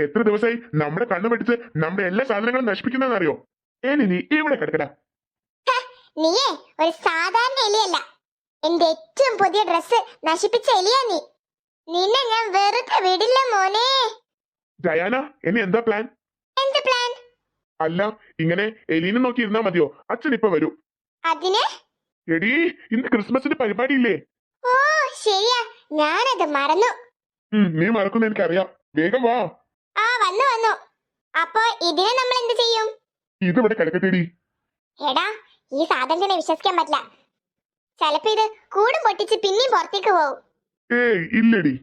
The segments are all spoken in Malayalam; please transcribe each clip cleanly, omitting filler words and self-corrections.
എത്ര ദിവസമായി നമ്മുടെ കണ്ണു വെട്ടിച്ച് നമ്മുടെ എല്ലാ സാധനങ്ങളും നശിപ്പിക്കുന്നതെന്നറിയോ? നീ ഇവിടെ കിടക്കടാ. നീയേ ഒരു സാധാരണ എലിയല്ല, എന്റെ ഏറ്റവും പുതിയ ഡ്രസ് നശിപ്പിച്ച എലിയാ നീ. നിന്നെ ഞാൻ വെറുതെ വിടില്ല മോനെ. ഡയാന, ഇനി എന്താ പ്ലാൻ? എന്ത് പ്ലാൻ? അല്ല, ഇങ്ങനെ എലീനെ നോക്കി ഇരുന്നാ മതിയോ? അച്ഛൻ ഇപ്പൊ വരൂ. അതിന്? എടീ, ഇന്ന് ക്രിസ്മസിന്റെ പരിപാടി ഇല്ലേ? ഓ ശരിയാ, ഞാനത് മറന്നു. നീ മറക്കുന്ന എനിക്കറിയാം. വേഗം വാ. ആ വന്നു വന്നു. അപ്പൊ ഇതിനെ നമ്മൾ എന്ത് ചെയ്യും? ഇതിവിടെ കിടക്കട്ടെടി. എടാ, ഈ സാധനത്തിനെ വിശ്വസിക്കാൻ പറ്റില്ല. ചിലപ്പോ ഇത് കൂടും പൊട്ടിച്ച് പിന്നെയും പുറത്തേക്ക് പോവും. ഏയ് ഇല്ലടി,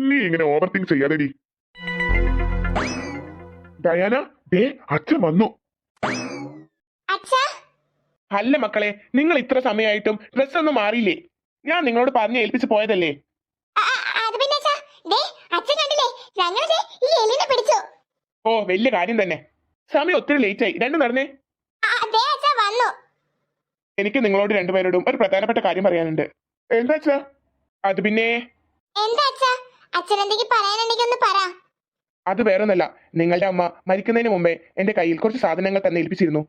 നീ ഇങ്ങനെ ഓവർ തിങ്ക് ചെയ്യാതെടി. ഡയാന, ദേ അച്ഛൻ വന്നു. അച്ഛാ. അല്ല മക്കളെ, നിങ്ങൾ ഇത്ര സമയമായിട്ടും ഡ്രസ് ഒന്നും മാറിയില്ലേ? ഞാൻ നിങ്ങളോട് പറഞ്ഞ് ഏൽപ്പിച്ച് പോയതല്ലേ. അത് പിന്നെ അച്ഛാ, ദേ അച്ഛൻ കണ്ടില്ലേ, ഞങ്ങൾ ദേ ഈ എലിനെ പിടിച്ചു. ഓ വലിയ കാര്യം തന്നെ. സമയം ഒത്തിരി ലേറ്റ് ആയി. രണ്ടും നടന്നേ. ദേ അച്ഛാ വന്നു. എനിക്ക് നിങ്ങളോട് രണ്ടുപേരോടും ഒരു പ്രധാനപ്പെട്ട കാര്യം പറയാനുണ്ട്. എന്താ അച്ഛാ? അത് പിന്നെ എന്താ അച്ഛാ? അച്ഛൻ എന്തെങ്കിലും പറയാനുണ്ടെങ്കിൽ ഒന്ന് പറ. അത് വേറൊന്നല്ല, നിങ്ങളുടെ അമ്മ മരിക്കുന്നതിന് മുമ്പേ എന്റെ കയ്യിൽ കുറച്ച് സാധനങ്ങൾ തന്നെ ഏൽപ്പിച്ചിരുന്നു.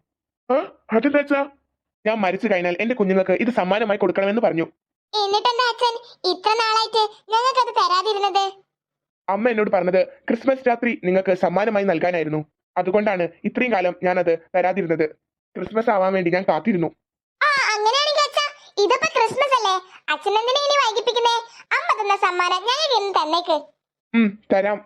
അതെന്താ അച്ഛാ? ഞാൻ മരിച്ചു കഴിഞ്ഞാൽ എന്റെ കുഞ്ഞുങ്ങൾക്ക് ഇത് സമ്മാനമായി കൊടുക്കണമെന്ന് പറഞ്ഞു. എന്നിട്ടെന്താ അച്ഛൻ ഇത്ര നാളായിട്ട് ഞങ്ങൾക്ക് അത് തരാതിരുന്നത്? അമ്മ എന്നോട് പറഞ്ഞത് ക്രിസ്മസ് രാത്രി നിങ്ങൾക്ക് സമ്മാനമായി നൽകാനായിരുന്നു. അതുകൊണ്ടാണ് ഇത്രയും കാലം ഞാൻ അത് തരാതിരുന്നത്. ക്രിസ്മസ് ആവാൻ വേണ്ടി ഞാൻ കാത്തിരുന്നു. അങ്ങനെയാണെങ്കിൽ അച്ഛാ, ഇതിപ്പോ ക്രിസ്മസ് അല്ലേ, അച്ഛൻ എന്തിനാ ഇനി വൈകിപ്പിക്കുന്നേ? അമ്മ തന്ന സമ്മാനം ഞങ്ങൾക്ക് ഇന്ന് തന്നേക്ക്. തരാം.